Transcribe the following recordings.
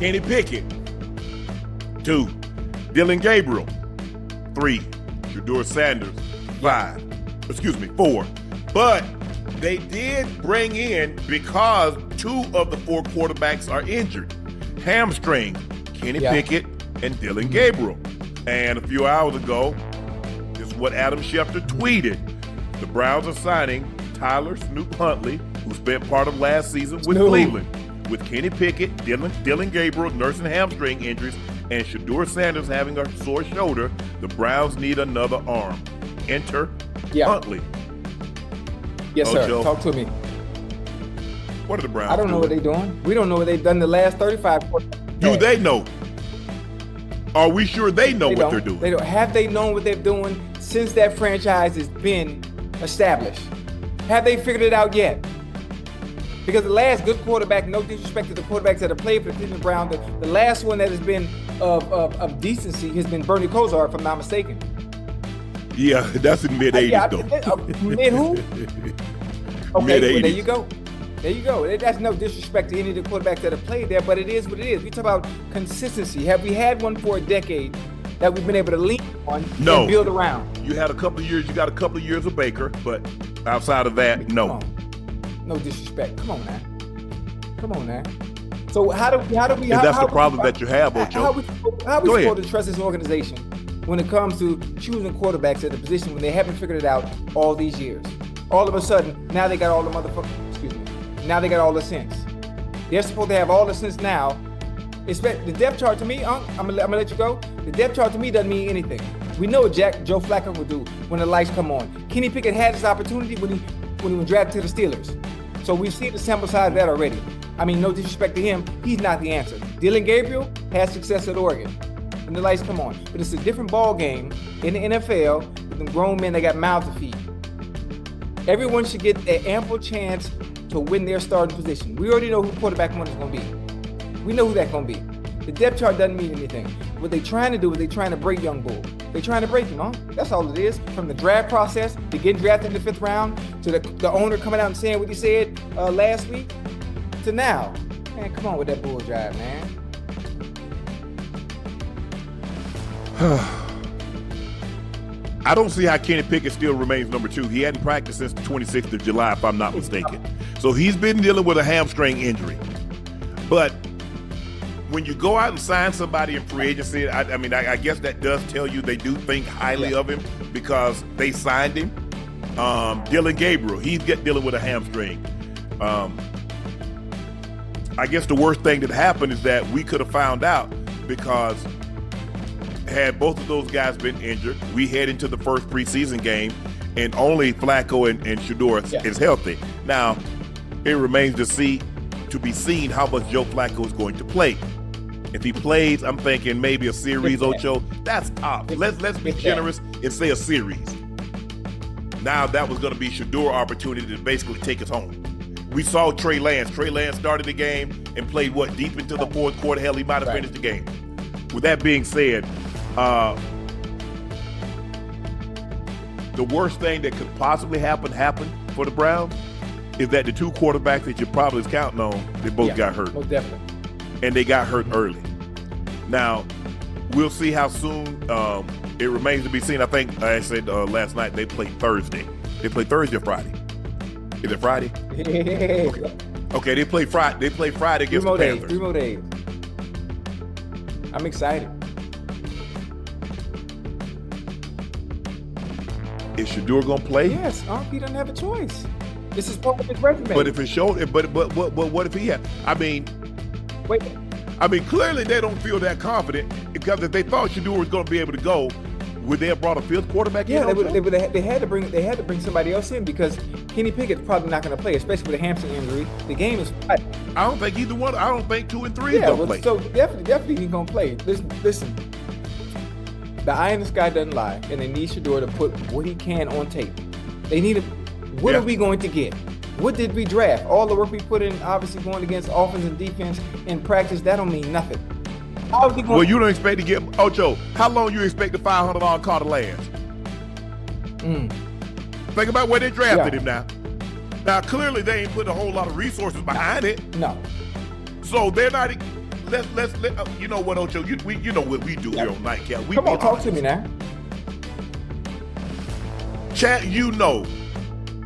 Kenny Pickett. 2, Dillon Gabriel. 3, Shadur Sanders. 4. But they did bring in, because 2 of the 4 quarterbacks are injured, hamstring, Kenny Pickett and Dillon Gabriel. And a few hours ago, this is what Adam Schefter tweeted. The Browns are signing Tyler Snoop Huntley, who spent part of last season with Cleveland. With Kenny Pickett, Dillon Gabriel nursing hamstring injuries, and Shadur Sanders having a sore shoulder, the Browns need another arm. Enter Huntley. Yes, sir. Ocho, talk to me. What are the Browns I don't know what they're doing. We don't know what they've done the last 35 quarters. Do they know? Are we sure they know what they're doing? They don't. Have they known what they're doing since that franchise has been established? Have they figured it out yet? Because the last good quarterback, no disrespect to the quarterbacks that have played for the Cleveland Browns, the last one that has been of decency has been Bernie Kosar, if I'm not mistaken. Yeah, that's in mid-'80s, though. Mid who? Okay, Mid-'80s. Well, there you go. There you go. That's no disrespect to any of the quarterbacks that have played there, but it is what it is. We talk about consistency. Have we had one for a decade that we've been able to lean on and build around? You had a couple of years. You got a couple of years of Baker, but outside of that, no. No disrespect. Come on, man. Come on, man. So how do we? And that's the problem that you have, Ocho. How we supposed to trust this organization when it comes to choosing quarterbacks at the position when they haven't figured it out all these years? All of a sudden, now they got all the now they got all the sense. They're supposed to have all the sense now. The depth chart to me, I'm gonna let you go. The depth chart to me doesn't mean anything. We know what Joe Flacco will do when the lights come on. Kenny Pickett had his opportunity when he was drafted to the Steelers. So we've seen the sample size of that already. I mean, no disrespect to him, he's not the answer. Dillon Gabriel had success at Oregon when the lights come on. But it's a different ball game in the NFL with them grown men that got mouths to feed. Everyone should get an ample chance to win their starting position. We already know who quarterback one is going to be. We know who that's going to be. The depth chart doesn't mean anything. What they're trying to do is they're trying to break young bull. They're trying to break him, huh? That's all it is. From the draft process to getting drafted in the 5th round to the owner coming out and saying what he said last week to now. Man, come on with that bull drive, man. I don't see how Kenny Pickett still remains number 2. He hadn't practiced since the 26th of July, if I'm not mistaken. So he's been dealing with a hamstring injury. But when you go out and sign somebody in free agency, I guess that does tell you they do think highly of him because they signed him. Dillon Gabriel, he's dealing with a hamstring. I guess the worst thing that happened is that we could have found out because had both of those guys been injured, we head into the first preseason game and only Flacco and Shedeur is healthy. Now, it remains to be seen how much Joe Flacco is going to play. If he plays, I'm thinking maybe a series, Ocho. That's top. Let's be generous and say a series. Now that was going to be Shadour's opportunity to basically take us home. We saw Trey Lance. Trey Lance started the game and played deep into the 4th quarter. Hell, he might have finished the game. With that being said, the worst thing that could possibly happen for the Browns is that the 2 quarterbacks that you're probably counting on, they both got hurt. Most definitely. And they got hurt early. Now, we'll see how soon. It remains to be seen. I think I said last night they play Thursday. They play Thursday or Friday. Is it Friday? Okay, they play Friday. They play Friday against the Panthers. 3 more days. I'm excited. Is Shadur gonna play? Yes, he doesn't have a choice. This is part of his resume. But if it showed, but what if he had? Clearly they don't feel that confident because if they thought Shadur was going to be able to go, would they have brought a 5th quarterback in? Yeah, they had to bring somebody else in because Kenny Pickett's probably not going to play, especially with a hamstring injury. The game is Friday. I don't think either one. I don't think 2 and 3 is going to play. So definitely he's going to play. Listen. The eye in the sky doesn't lie, and they need Shadur to put what he can on tape. They need to. What are we going to get? What did we draft? All the work we put in, obviously going against offense and defense in practice, that don't mean nothing. How is he going? Well, you don't expect to get Ocho. How long you expect the $500 car to last? Think about where they drafted him now. Now, clearly they ain't put a whole lot of resources behind it. No. So they're not. you know what, Ocho? You know what we do here on Nightcap. Come on, talk to me now. Chat, you know,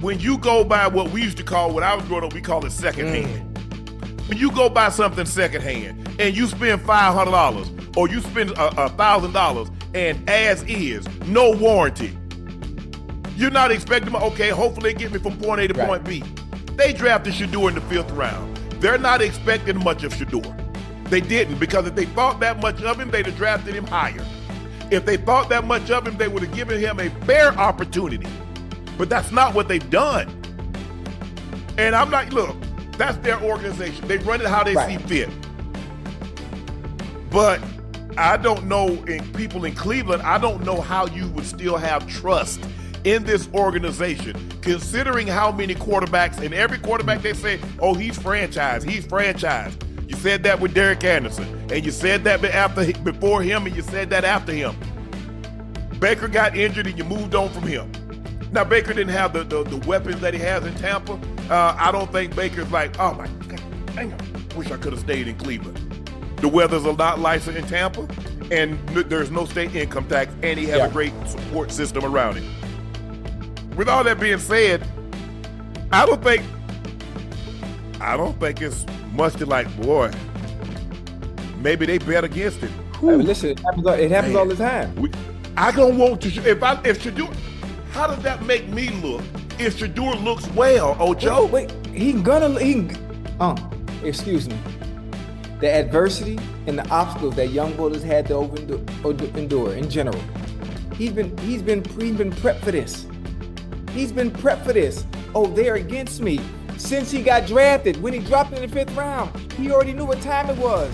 when you go by what we used to call, when I was growing up, we call it second hand. When you go buy something second hand and you spend $500 or you spend $1,000 and as is, no warranty, you're not expecting, okay, hopefully they get me from point A to point B. They drafted Shedeur in the 5th round. They're not expecting much of Shedeur. They didn't, because if they thought that much of him, they'd have drafted him higher. If they thought that much of him, they would have given him a fair opportunity. But that's not what they've done. And I'm like, look, that's their organization. They run it how they see fit. But I don't know, people in Cleveland, I don't know how you would still have trust in this organization, considering how many quarterbacks, and every quarterback they say, oh, he's franchised. You said that with Derek Anderson, and you said that before him, and you said that after him. Baker got injured, and you moved on from him. Now, Baker didn't have the weapons that he has in Tampa. I don't think Baker's like, oh my God, dang it, wish I could have stayed in Cleveland. The weather's a lot nicer in Tampa, and there's no state income tax, and he has a great support system around him. With all that being said, I don't think it's much to like, boy, maybe they bet against it. Hey, listen, it happens all the time. I don't want to. If Shedeur, how does that make me look? If Shedeur looks well, Ocho, excuse me. The adversity and the obstacles that young bullets had to endure in general. He's been prepped for this. He's been prepped for this. Oh, they're against me. Since he got drafted, when he dropped in the 5th round, he already knew what time it was.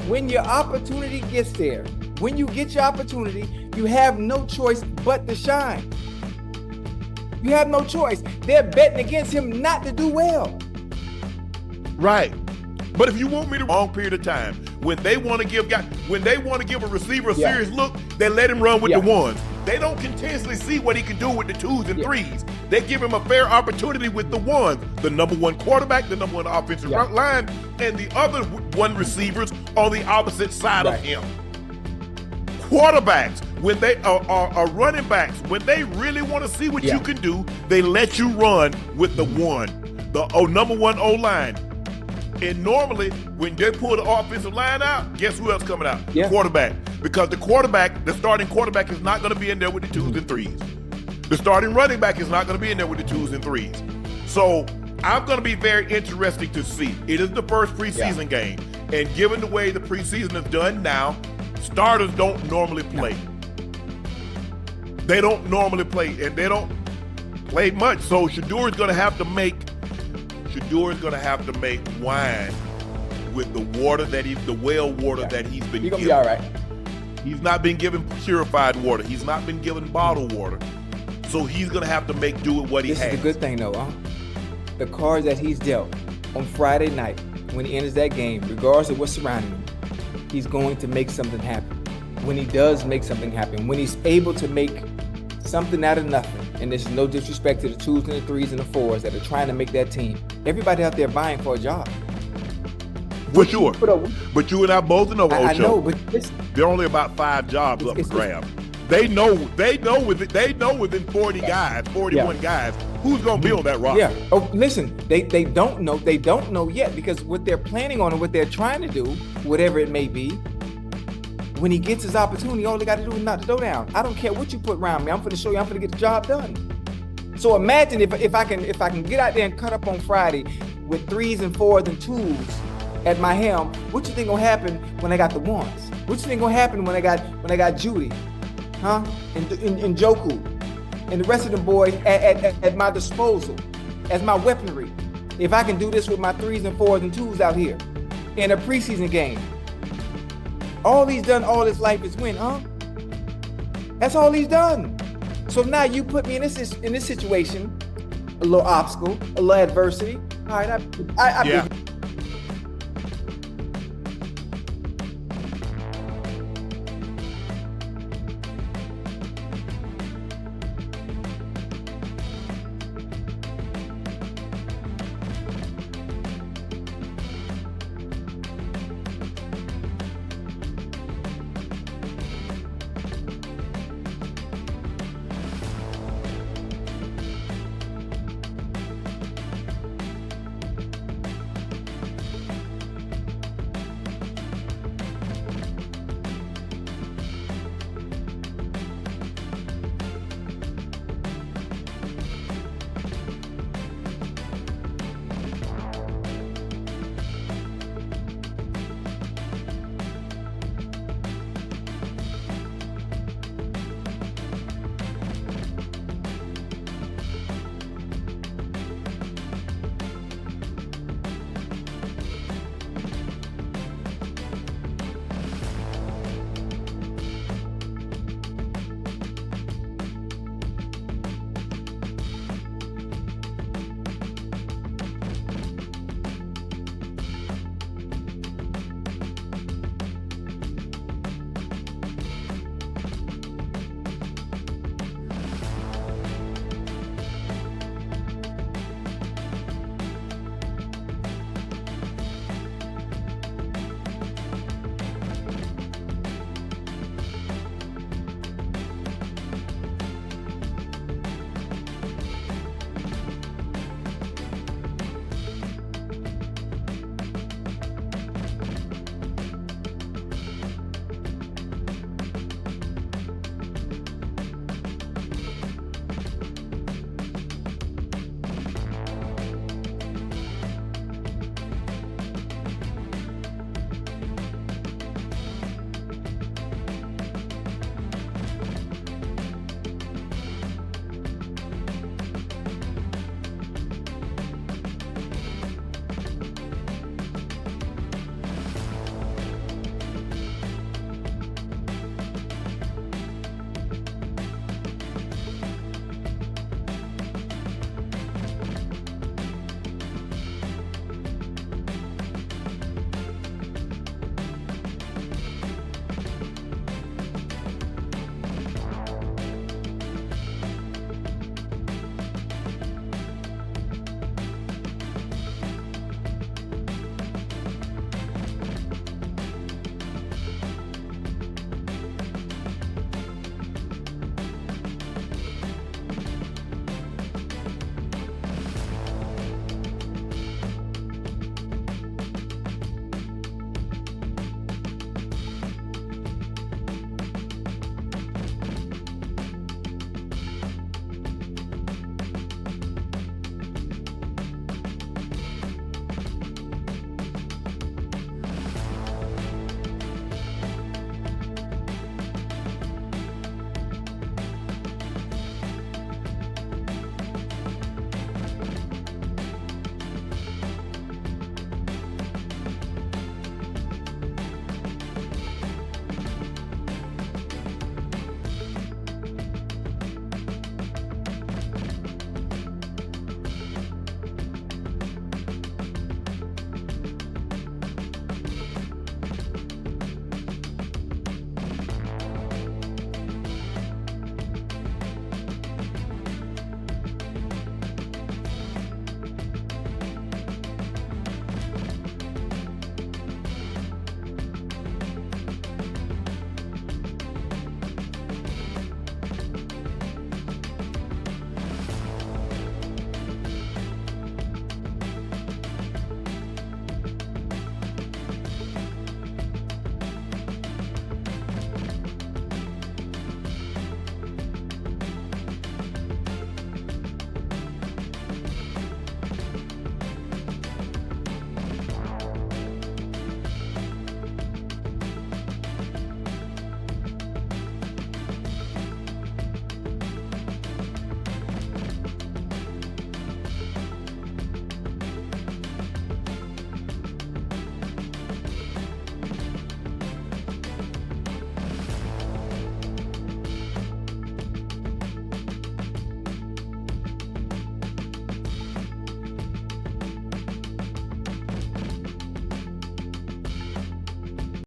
When your opportunity gets there, when you get your opportunity, you have no choice but to shine. You have no choice. They're betting against him not to do well. Right. But if you want me to long period of time, when they want to give a receiver a serious look, they let him run with the ones. They don't continuously see what he can do with the 2s and 3s. They give him a fair opportunity with the ones, the number 1 quarterback, the number 1 offensive front line, and the other 1 receivers on the opposite side of him. Quarterbacks, when they are running backs, when they really want to see what you can do, they let you run with the 1, the number 1 O-line. And normally, when they pull the offensive line out, guess who else coming out? The quarterback. Because the starting quarterback is not going to be in there with the 2s and 3s. The starting running back is not going to be in there with the 2s and 3s. So I'm going to be very interested to see. It is the first preseason game. And given the way the preseason is done now, starters don't normally play. They don't normally play, and they don't play much. So Shedeur is going to have to make wine with the water that the well water that he's been given. You're going to be all right. He's not been given purified water. He's not been given bottled water. So he's going to have to make do with what he has. This is the good thing, though. The cards that he's dealt on Friday night when he enters that game, regardless of what's surrounding him, he's going to make something happen. When he does make something happen, when he's able to make something out of nothing, and there's no disrespect to the 2s and the 3s and the 4s that are trying to make that team. Everybody out there buying for a job. For sure. But you and I both know, Ocho. I know, but there are only about 5 jobs up for grabs. They know within 40 guys, 41 guys, who's going to be on that roster. Yeah. Oh, listen, they don't know. They don't know yet, because what they're planning on and what they're trying to do, whatever it may be, when he gets his opportunity, all they got to do is knock the door down. I don't care what you put around me. I'm going to show you I'm going to get the job done. So imagine if I can get out there and cut up on Friday with 3s and 4s and 2s at my helm. What you think gonna happen when I got the 1s? What you think gonna happen when I got Judy, and Joku, and the rest of the boys at my disposal as my weaponry? If I can do this with my 3s and 4s and 2s out here in a preseason game. All he's done all his life is win, That's all he's done. So now you put me in this situation, a little obstacle, a little adversity. All right,